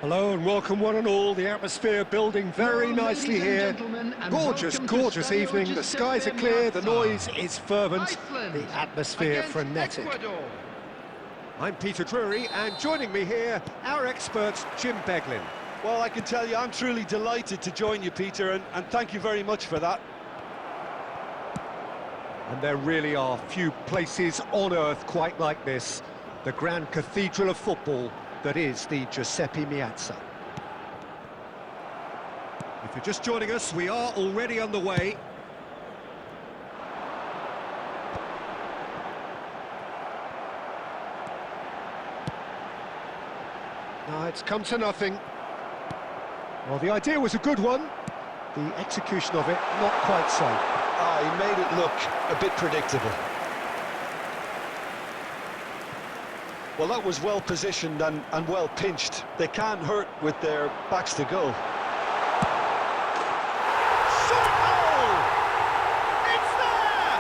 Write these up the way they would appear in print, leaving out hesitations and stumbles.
Hello and welcome one and all. The atmosphere building very nicely here. Gorgeous, gorgeous evening. The skies are clear, the noise is fervent, the atmosphere frenetic. Ecuador. I'm Peter Drury, and joining me here, our expert Jim Beglin. Well, I can tell you I'm truly delighted to join you, Peter, and thank you very much for that. And there really are few places on earth quite like this. The grand cathedral of football that is the Giuseppe Meazza. If you're just joining us, we are already underway. Now it's come to nothing. Well, the idea was a good one. The execution of it, not quite so. He made it look a bit predictable. Well, that was well positioned and well pinched. They can't hurt with their backs to goal. Shot goal! It's there!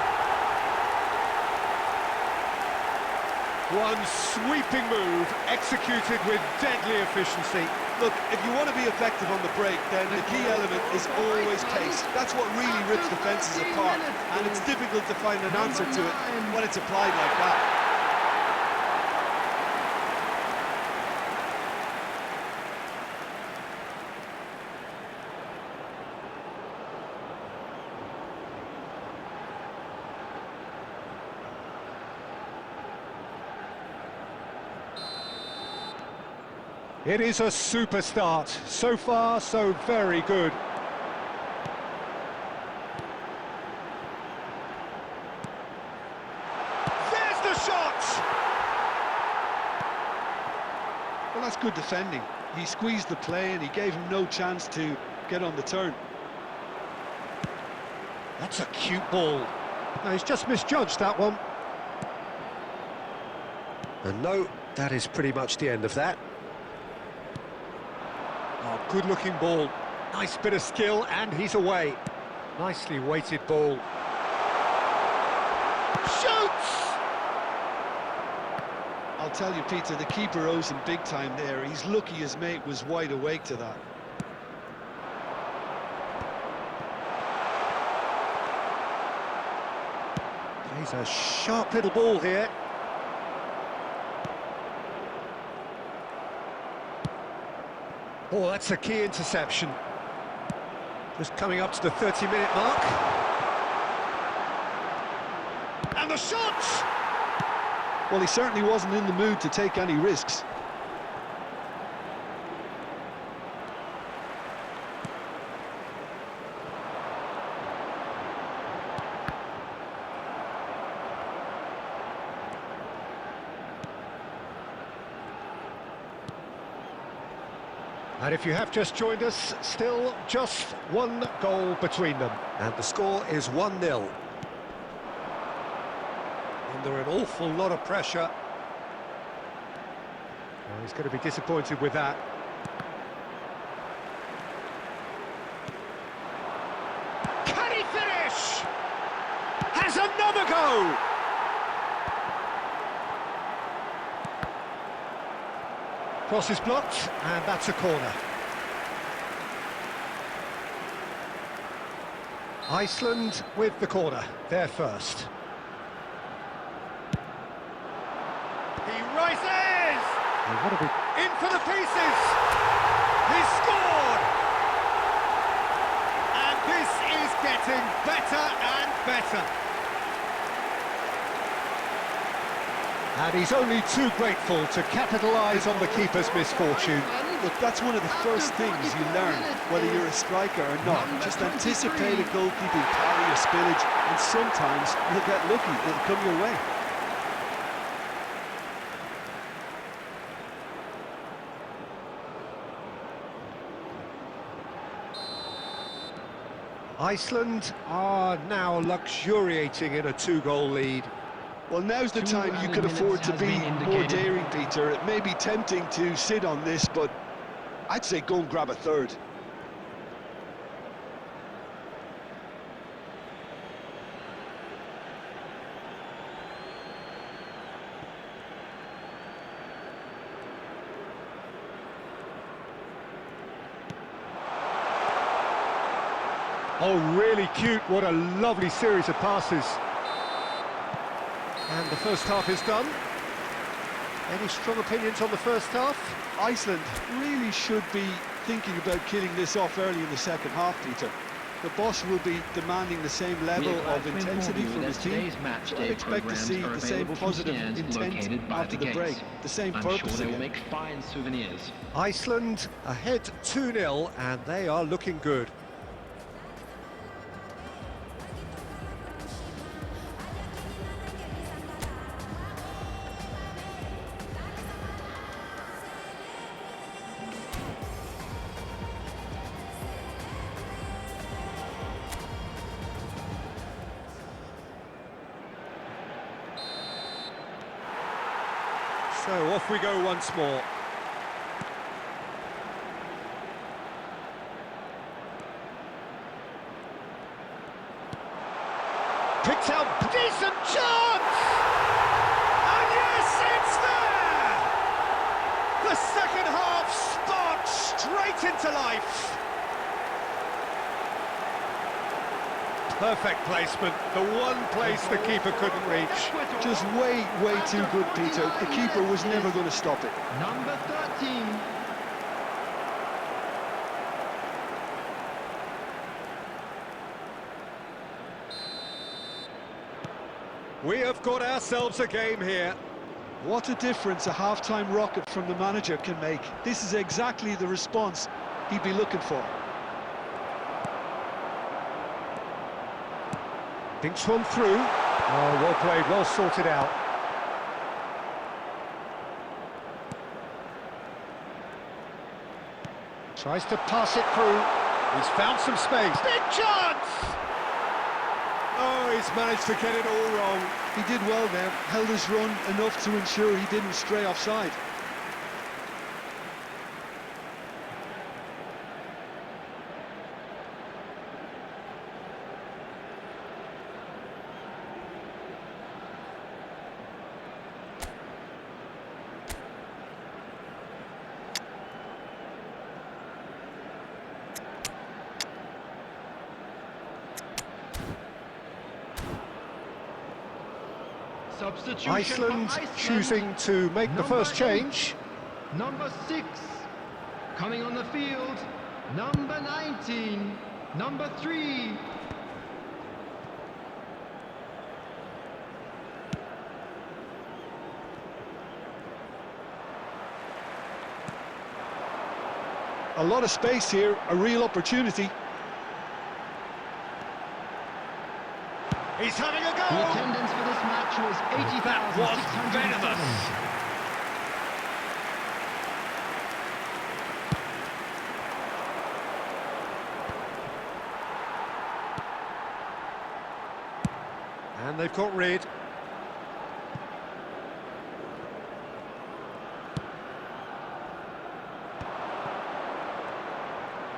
One sweeping move, executed with deadly efficiency. Look, if you want to be effective on the break, then the key element is always pace. That's what really rips defences apart, and it's difficult to find an answer to it when it's applied like that. It is a super start. So far, so very good. There's the shot! Well, that's good defending. He squeezed the play and he gave him no chance to get on the turn. That's a cute ball. No, he's just misjudged that one. And no, that is pretty much the end of that. Oh, good-looking ball. Nice bit of skill, and he's away. Nicely weighted ball. Shoots! I'll tell you, Peter, the keeper owes him big time there. He's lucky his mate was wide awake to that. He's a sharp little ball here. Oh, that's a key interception. Just coming up to the 30-minute mark. And the shot! Well, he certainly wasn't in the mood to take any risks. And if you have just joined us, still just one goal between them. And the score is 1-0. Under an awful lot of pressure. Well, he's going to be disappointed with that. Can he finish? Has another go! Cross is blocked, and that's a corner. Iceland with the corner, they're first. He rises! In for the pieces! He's scored! And this is getting better and better. And he's only too grateful to capitalise on the keeper's misfortune. Look, that's one of the first things you learn, whether you're a striker or not. Just anticipate a goalkeeping parry or spillage, and sometimes you'll get lucky, it'll come your way. Iceland are now luxuriating in a two-goal lead. Well, now's the time you can afford to be more daring, Peter. It may be tempting to sit on this, but I'd say go and grab a third. Oh, really cute. What a lovely series of passes. And the first half is done. Any strong opinions on the first half? Iceland really should be thinking about killing this off early in the second half, Peter. The boss will be demanding the same level of intensity from his team, so I expect to see the same positive intent after the break, the same purpose again. They will make fine souvenirs. Iceland ahead 2-0, and they are looking good. So off we go once more. Picked out, decent chance! And yes, it's there! The second half sparked straight into life. Perfect placement, the one place the keeper couldn't reach. Just way too good, Peter. The keeper was never going to stop it. Number 13. We have got ourselves a game here. What a difference a half-time rocket from the manager can make. This is exactly the response he'd be looking for. Dinks one through. Oh, well played, well sorted out. Tries to pass it through. He's found some space. Big chance! Oh, he's managed to get it all wrong. He did well there, held his run enough to ensure he didn't stray offside. Substitution Iceland for Iceland. choosing to make the first change. Number 6. Coming on the field. Number 19. Number 3. A lot of space here, a real opportunity. He's having a The go! attendance for this match was That was 80,607. venomous! And they've got rid.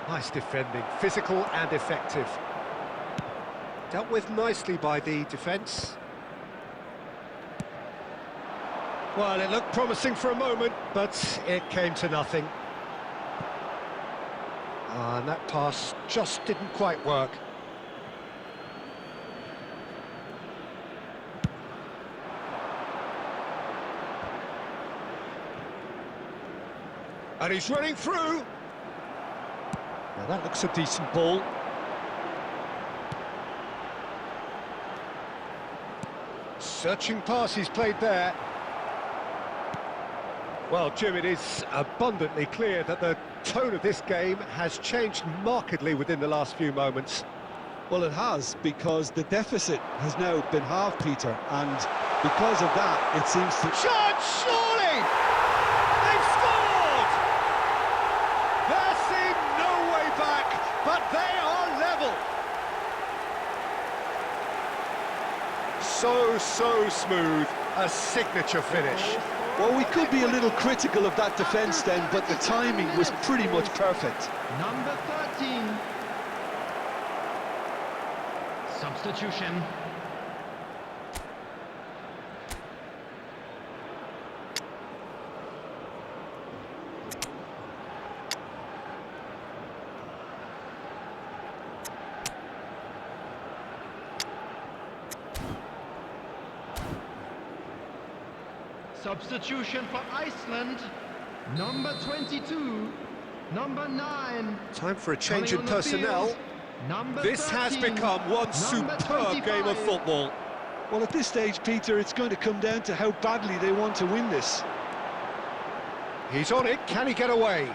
Nice defending, physical and effective. Dealt with nicely by the defence. Well, it looked promising for a moment, but it came to nothing. And that pass just didn't quite work. And he's running through. Now that looks a decent ball. Searching pass he's played there. Well, Jim, it is abundantly clear that the tone of this game has changed markedly within the last few moments. Well, it has, because the deficit has now been halved, Peter, and because of that, it seems to... Shot, surely! They've scored! There seemed no way back, but they are level. So smooth, a signature finish. Well, we could be a little critical of that defence then, but the timing was pretty much perfect. Number 13. Substitution. Substitution for Iceland. Number 22. Number 9. Time for a change Coming in on the personnel. field, number This has 13, become one number superb game of 25. football. Well, at this stage, Peter, it's going to come down to how badly they want to win this. He's on it, can he get away?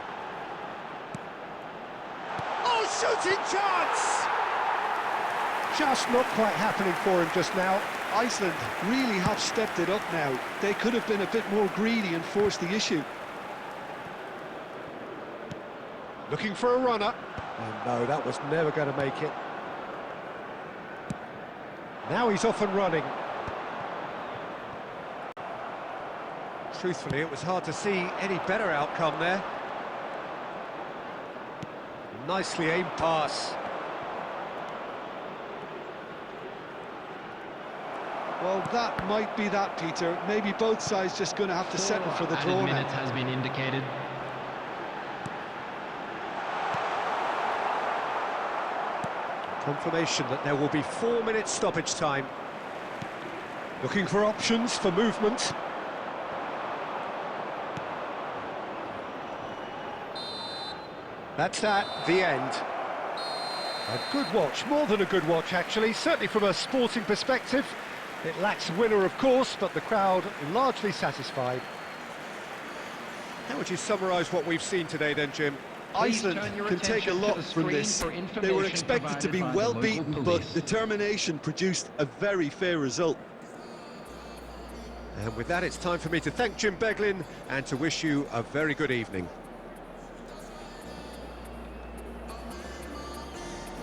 Oh, shooting chance! Just not quite happening for him just now. Iceland really have stepped it up now. They could have been a bit more greedy and forced the issue. Looking for a runner. And no, that was never going to make it. Now he's off and running. Truthfully, it was hard to see any better outcome there. Nicely aimed pass. Well, that might be that, Peter. Maybe both sides just going to have to settle for the draw minutes now. has been indicated. Confirmation that there will be 4 minutes stoppage time. Looking for options for movement. That's that, the end. A good watch, more than a good watch actually, certainly from a sporting perspective. It lacks a winner, of course, but the crowd largely satisfied. How would you summarise what we've seen today then, Jim? Iceland can take a lot from this. They were expected to be well beaten, but determination produced a very fair result. And with that, it's time for me to thank Jim Beglin and to wish you a very good evening.